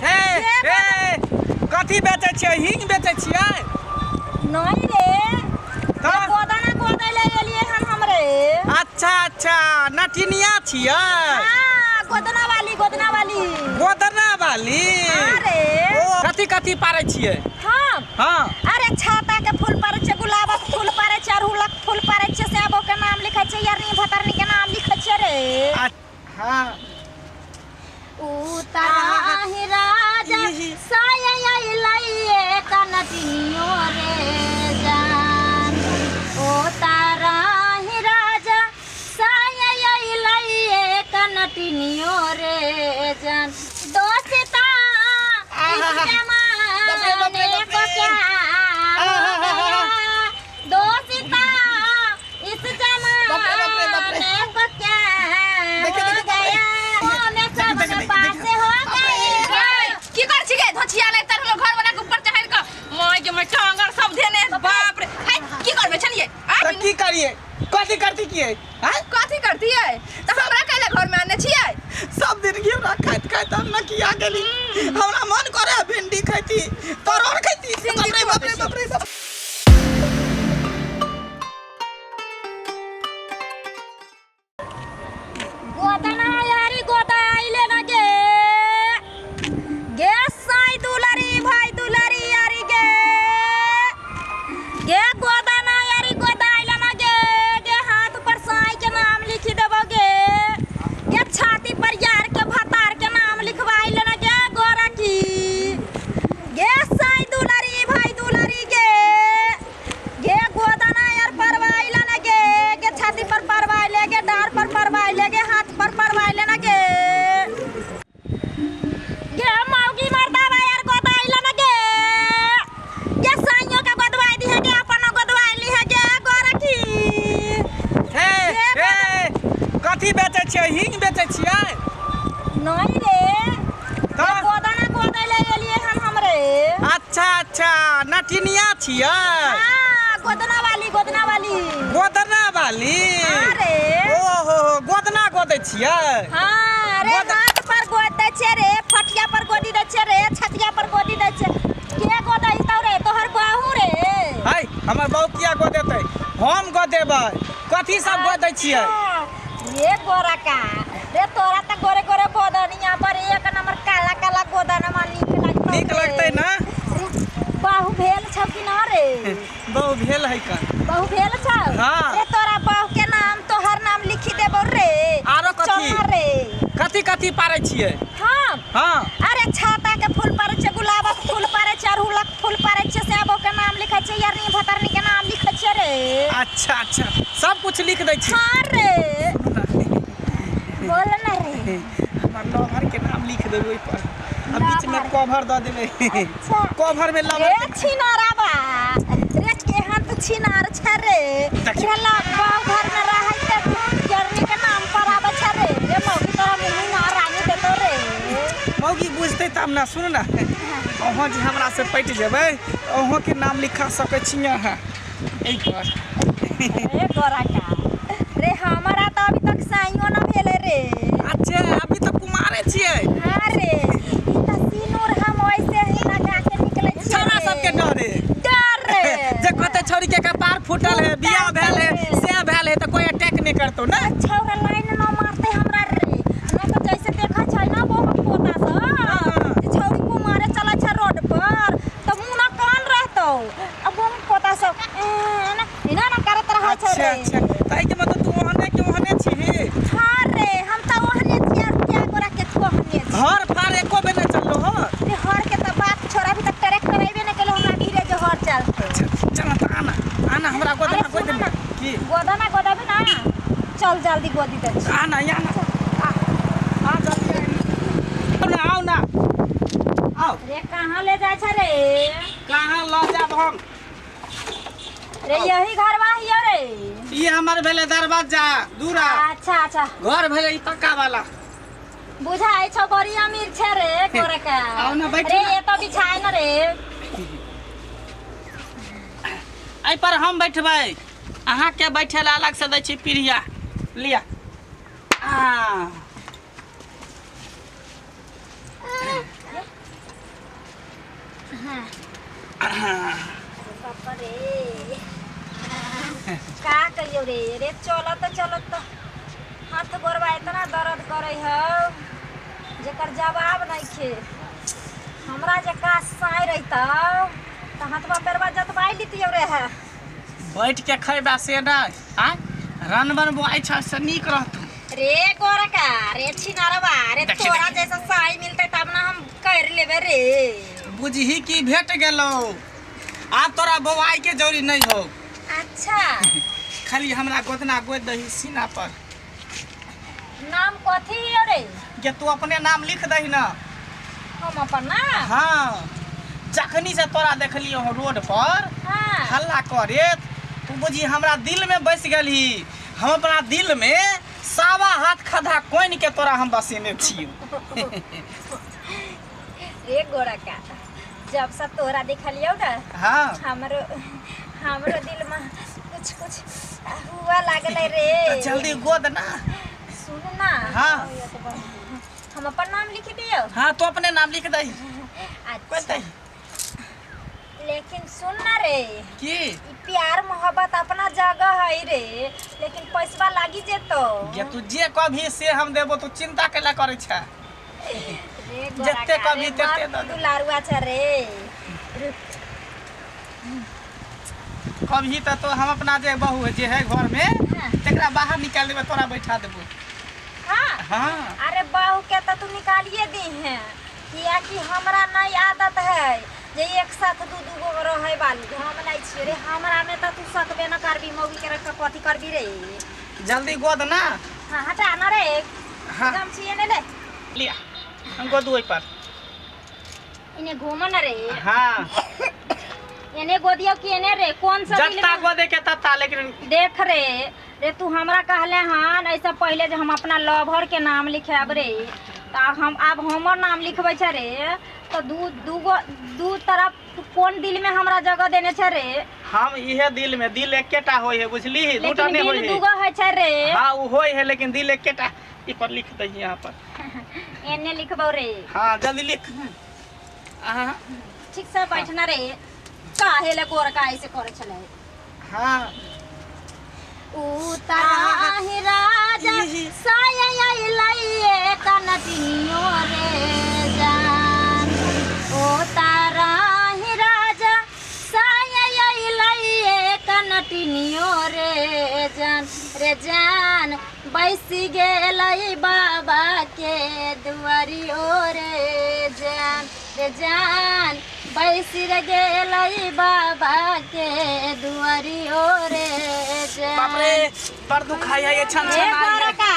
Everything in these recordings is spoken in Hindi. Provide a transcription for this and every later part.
हे हे कथी बेचै छियै? हिंग बेचै छियै? नहीं रे तो गोदाना गोदैले एलिए हमरे। अच्छा अच्छा नटिनिया छियै? हां गोदना वाली गोदना वाली। अरे ओ कथी कथी पारै छियै? हां हां अरे छाता के फूल पारै छै, गुलाबक फूल पारै छै, अड़हुलक फूल पारै छै, सेबो के नाम लिखै छै, यारनी भतरनी के नाम लिखै छै रे। हां उतारा ही राजा साया लइए कनटियो रे जान। उतारा ही राजा साया लइए कनटियो रे जान। दोस्ता इस जमाने को क्या हो गया? दोस्ता इस जमाने को क्या हो गया? की कर छी गे धोछिया नै तर घर बना के ऊपर चढ़ के मोय के मैं टांगर सब देने बाप रे। हाय की करबे छलिए? त की करिए? कथी करती किए? हैं कथी करती है? त हमरा कैले घर में आने छियै? सब दिन घेरा खाइत खाइत हम न किया गेली। हमरा मन करे भिंडी खैती, तरोड़ खैती। बाप रे बाप रे सब गोदना यारी गोदा आइले न गे गे साई दुलारी भाई दुलारी यारी गे गे गोदना यारी गोदा आइले न गे हाथ पर साई के नाम लिखी देबो गे छाती पर यार के भतार के नाम लिखवाइले न गे गोरा की गे साई दुलारी भाई दुलारी गे गोदना यार परवाइले न गे छाती पर परवाइले गे डार पर परवाइले गे हाथ पर परवाइले न गे मौगी मर्दावा यार गोदाइले न गे साइयो के गोदवाई दी है गे अपन गोदवाइली है गे गोरखी। हे हे कथी बेचै छियै? हिंग बेचै छियै? नहीं रे तो गोदाना गोदैले एलिए हमरे। अच्छा अच्छा नटिनिया छियै? हां गोदना वाली गोदना वाली। अरे ओहो गोदना गोदै छियै? हां रे हाथ पर गोद दै छै रे, फटिया पर गोदी दै छै रे, छतिया पर गोदी दै छै। के गोदै तौ रे तोहर बाहू रे? हाय हमर बहू किया गोदेतै? हम गोदेबै। कथी सब गोदै छियै? ये गोरा का रे तोरा त गोरे गोरे गोदनिया पर एक नंबर काला काला गोदनमा नीक लगतै ना? बाहू भेल छौ कि ना रे? बहू भेल है का? बाहू भेल छौ? हाँ। रे तोरा बाहू के नाम तोहर नाम लिखी देबो रे। आरो कथी? चल रे कथी कथी पारै छियै? हां हां अरे छाता के फूल पारै छै, गुलाबक फूल पारै छै, अड़हुलक फूल पारै छै, सेबो के नाम लिखै छै, यारनी भतरनी के नाम लिखै छै रे। अच्छा अच्छा सब कुछ लिख दै छी। हां रे बोल ना रे। हमर लवर के नाम लिख देबै ओइ पर। आ बीच में कवर द देबै। अच्छा कवर में लवर रे छिनारा बा रे के हाथ छिनार छ रे ला गांव घर में रहै त जर्नी के नाम पर आबै छ रे मौगी तोरा मुंह ना रानी देतो रे। मौगी बुझतै तब ना। सुन ना अहाँ जे हमरा से पटि जेबै अहाँ के नाम लिखा सकै छी अहाँ एहि पर। रे गोरा का रे हमारा तो अभी तक साइयो ना भेले रे। अच्छा अभी तो कुमारे छियै? हां रे त सिनूर हम ऐसे ही लगा के निकलै छी। छोरा सबके डर रे जे कहते छौरी के कपार फूटल है, बियाह भेल है, से भेल है तो कोई अटैक नहीं करतो ना? छौरा लाइन न मारते हमरा रे। न तो जैसे देखा छै ना बहुत पोता सब छौरी को मारे चला छ रोड पर त मुंह ना कान रहतो। अब हम पोता सब इना ना करत रह छ रे। अच्छा अच्छा ताई के मतलब तू ओहने छी? हां रे हम त ओहने छिया क्या गोरा के ओहने छी। घर फार एको बे न चललो हो? रे हर के त बात छोरा अभी तक ट्रैक्टर आइबे न केलो हमरा धीरे जो हर चलते। अच्छा चल त आना हमरा गोदना कोई दे की गोदना गोदबे ना चल जल्दी गोदी दे। आना आ जल्दी आओ ना आओ। रे कहां ले जाय छ रे? कहां ल जाब हम? रे यही घरवा हियो रे। ई हमर भेले दरवाजा दूरा। अच्छा अच्छा घर भेले ई पक्का वाला। बुझाई छ बड़ी अमीर छ रे गोरे का। आओ ना बैठ रे ना। ये तो बिछाए न रे। आई पर हम बैठबै अहाँ के बैठे ला अलग से दै छी पीढ़िया लिया। पापा रे का करियो रे रे चलत हाथ गोरबा इतना दर्द करे हो जेकर जवाब नहीं खे हमरा जे का साई रहता त हाथवा पैरवा जतवाई लितियो रे है बैठ के खैबा से नहीं आ रन बन बोआई छ से नीक रहत रे गोरका रे छिनारवा रे देखी, तोरा देखी। जैसा साई मिलते तब ना हम कर लेबे रे बुझही की भेट गेलो आ तोरा बोआई के जरूरी नहीं हो अच्छा खाली हमरा गोदना गोद दही सीना पर नाम कथी है रे के तू अपने नाम लिख दही ना हम अपन ना हाँ जखनी से तोरा देखलियो हो रोड पर हाँ हल्ला करे तू बुझी हमरा दिल में बस गेली हम अपना दिल में सावा हाथ खधा कोइन के तोरा हम बसेने छियो रे गोरका जब से तोरा देखलियो ना हाँ हमरो दिल में कुछ हुआ लागल रे तो जल्दी गोद ना सुन ना हाँ। हम अपन नाम लिख दियो हाँ तो अपने नाम लिख दही कोई अच्छा दही लेकिन सुन ना रे की ई प्यार मोहब्बत अपना जगह है रे लेकिन पैसा लागी जेतो ये तू जे कभी से हम देबो तू चिंता केला करे छ रे जत्ते कभी तत्ते दे दे। दुलारुआ छ रे कभी तो हम अपना जे बहू है जे है घर में हाँ। तेकरा बाहर निकाल देबे तोरा बैठा देबो हाँ हाँ अरे बहू के तो तू निकालिए दी है किया कि हमरा नहीं आदत है जे एक साथ दू गो रहे वाली हम नहीं छिए रे हमरा में तो तू सकबे न करबी मौगी के रख कथी करबी रे जल्दी गोद ना हाँ हटा ना रे हाँ। हम छिए ने ले लिया हम गोद ओइ पर इने घूम न रे हाँ इने गोदियो कि इने रे कौन सा दिल जत्ता में- गोदे के तत्ता लेकिन देख रे तू हमरा कहले हन ऐसा पहले जे हम अपना लवर के नाम लिखाब रे तो अब हमर नाम लिखबै छ रे तो दू तरफ तू कौन दिल में हमरा जगह देने छ रे हम इहे दिल में दिल एकेटा होय है बुझली दूटा लेकिन नहीं होय दिल है दूगो है छ रे हाँ वो होय है लेकिन दिल एकेटा ई पर लिख दही यहाँ पर एने लिखबौ रे हाँ जल्दी लिख हाँ ठीक से बैठना रे काहे ले गोर का ऐसे करे छले हाँ उताही राजा साया इलाइए कनटियो रे जान उताही राजा साया इलाइए कनटियो रे जान बैसी गेलै बाबा के दुआरियो रे जान बैसी गेलै बाबा के दुआरियो रे बाप रे पर दुखाई है ये छन ए छन गोरका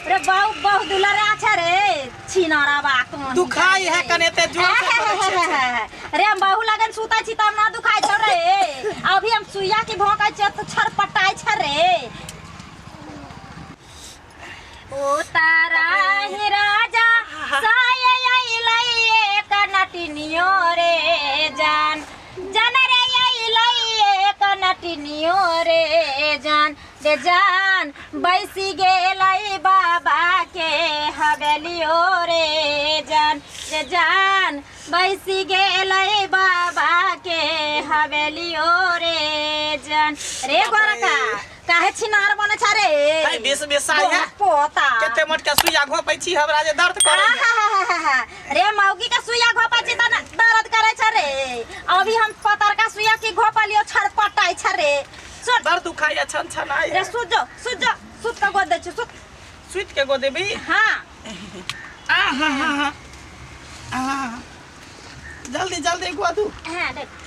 रे बहु दुलारे आछे रे छिनारा बा कोन दुखाई है कनेते जोर से करे छे रे हम बहु लगन सुता छी तब ना दुखाई छ रे अभी हम सुइया की भोंकाई छ तो छरपटाई छ रे ओ तारा ही राजा साया इलाई कनटिनियो रे जान जन रे इलाई कनटिनियो रे जान बैसी गेलै बाबा के हवेलियो रे जान बैसी गेलै बाबा के हवेलियो रे जान रे गोरका काहे छिनार बने छ रे भाई बेस बेसाई है पोता केते मटका सुइया घोपै छी हमरा जे दर्द करे रे मौगी का सुइया घोपा छी त दर्द करे छ रे अभी हम पतर का सुइया की घोपलियो छरपटाई छ रे सुन दर्द दुखाई है छन छन आई रे सुत का गोद दे छ सुत सुइत के गोदे भी हां जल्दी जल्दी गोदू हां देख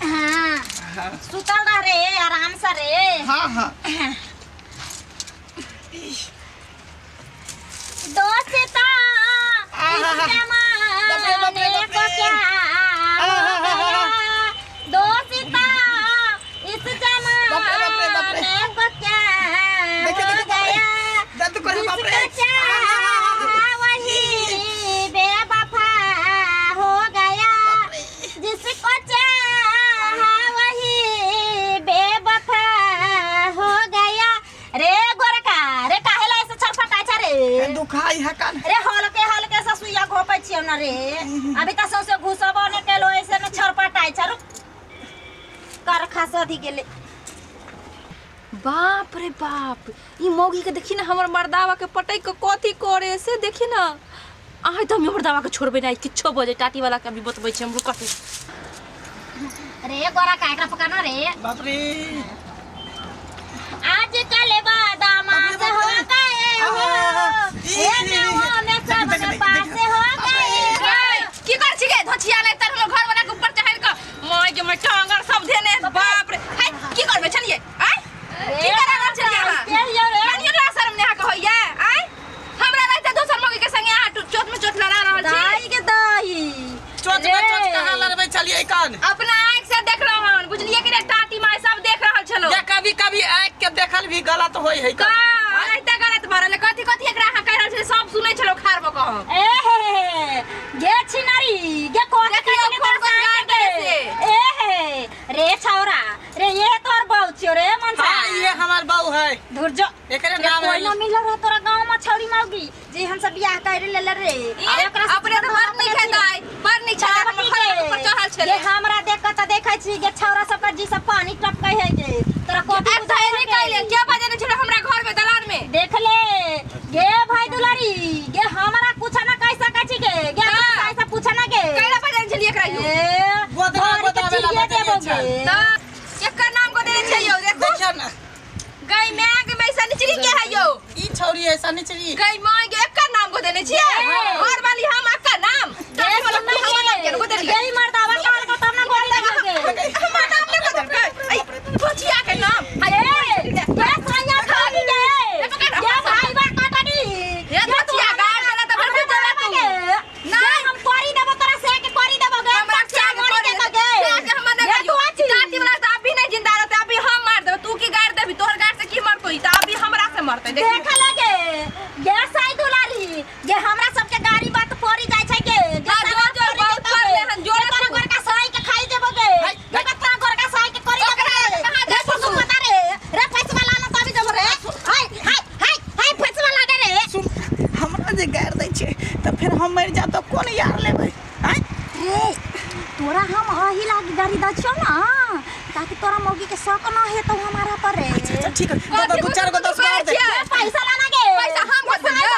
हां सुतल रह रे आराम से रे हाँ हाँ दोस्ता इस जमाने को क्या दोस्ता इस जमाने को क्या हो गया दर्द करे बाप रे जिसका चाहा वही बेवफा हो गया जिसको चाहा वही बेवफा हो गया रे गोरका रे काहेला ऐसे छरफटाई छ रे दुखाई है कान रे हलके से सुइया घोपै छियौ न ना रे अभी त सौसे घुसबो ने केलो ऐसे न छरपटाई छरु कर खासा दी गेले बाप रे बाप ई मौगी के देखी ना हमर मर्दावा के पटई के कथी करे से देखी ना आइ त हम मर्दावा के छोड़बे नहीं किछो बजे टाटी वाला के अभी बतबै छी हमरो कथी रे गोरा काटरा पकाना रे बाप रे आज कल बादामा से हो गए हो ये नवा में सब के पास से हो गए की कर छी गे धोचिया नहीं तर हम घर बना के ऊपर चढ़ के माय के मैं टांगर सब देने बाप रे हाय की करबे चलिए आय की करे ना चलिए कनियो ला शर्म नहीं का होइए आय हमरा रहते दोसर मौगी के संगे आ चोट में चोट लड़ा रहल छी दाई के दाई चोट में चोट कहां लड़बे चलिए कान अपना आंख से देख रहन बुझलिए कि रे टाटी माय सब देख रहल छलो या कभी कभी आँख के देखल भी गलत होई है का ऐते गलत भरले कथी कथी एकरा हां कह रहल छै सब सुनै छलो खारबो कह ए हे गे छिनारी गे कोन के ए हे रे छौरा रे ये तोर बहू छियो रे मनसा हां ये हमार बहू है दूर जो एकरे नाम है कोई ना मिल रहा तोरा गांव में छौरी मौगी जे हम सब बियाह कर ले रे अपने तो बात नहीं खेदाई पर नहीं छा हम घर पर चढ़ल छले ये हमरा देख त देखै छी गे छौरा सब पर जी सब पानी टपकै है गे तोरा कथि ऐसा नहीं कहले क्या बजे छले हमरा घर में दलान में देख ले गे भाई दुलारी गे हमरा कुछ ना कह सकै छी गे गे ऐसा पूछ ना गे कैला बजे छली एकरा यू बतावेला त एकर नाम को देने छै यौ देखो देखियो ना गई मैग में ऐसा निचरी के है यौ ई छौरी ऐसा निचरी गई मां के एकर नाम को देने छिए घर वाली हम एकर नाम गई मर्दावा काल को तब ना बोल देगे हमर नाम नहीं बदल गई भोजिया के नाम ये साया खाली गे ये भाई बा काटनी ये भोजिया गाड़ देला त फिर देला तू नहीं हम कोरी देबो तोरा से के कोरी देबो गे पक्षा मोरी दे तो गे ये तू आची टाटी वाला त अभी नहीं जिंदा रहते अभी हम मार देबे तू की गाड़ देबी तोहर गाड़ से की मरतोई त अभी हमरा से मरते देख लगे ये साई दुलारी ये हमरा सबके गाड़ी बात पोरी जाय छै के जो बहुत कर ले हन जोड़े तोरा घर का साई के खाई देबो गे गे तोरा घर का साई के कोरी देबो कहां गे तू बता रे पैसा वाला ना तभी देबो रे हाय हाय हाय हाय पैसा वाला दे रे सुन हमरा जे गाड़ दै छै त फिर हम मर जा त कोन यार लेबै हैं रे तोरा हम अही लागी गाड़ी द छियो ना ताकि तोरा मौगी के शक ना हे तो हमारा पर रे अच्छा ठीक है तो दो चार गो 10 मार दे पैसा लाना गे पैसा हम को दियो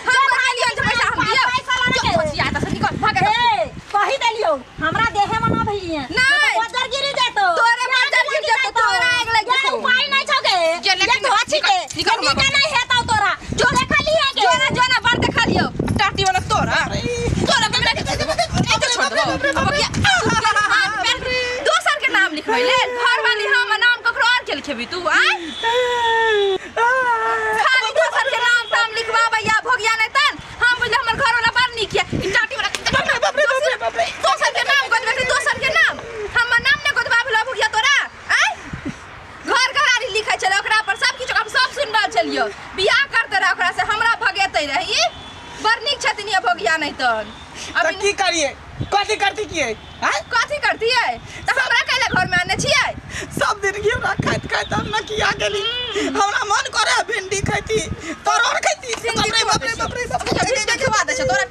हम को दियो जो पैसा हम दियो पैसा लाना गे भोजिया त सनी को भागे ए कहि देलियो हमरा देहे में ना भइए नहीं। बजर गिरी देतो तोरे बजर गिर जेतो, तोरा आग लग जेतो। उपाय नहीं छौगे जे लेकिन ये तो अच्छी के निकल निका नहीं हेता तोरा जो देखा ली है के जो ना बार देखा लियो टाटी वाला तोरा तोरा बेटा के तो छोड़ दो अब क्या दोसर के नाम लिखबैले घर वाली हम नाम ककरो और के लिखेबी तू आ खाली दोसर के नाम लिखवाबे या भोगिया नहीं तन हम बुझले हमर घर वाला बार निक है टाटी वाला दोसर के नाम गोदबे के दोसर के नाम हमर नाम ने गोदबा भलो भोगिया तोरा आ घर घरारी लिखै छले ओकरा पर सब किछ हम सब सुन रहल छलियो बियाह करते रह ओकरा से हमरा भगेतै रही बड़ नीक छथिन ये भोगिया नहीं तन अब की करिए कथी करती किए हैं कथी करती है त हमरा कैले घर में आने छियै सब दिन घेरा खाइत खाइत हम न किया गेली हमरा मन करे भिंडी खैती तोर और खैती बाप रे बाप रे बाप रे भिंडी खवा दे छ तोरा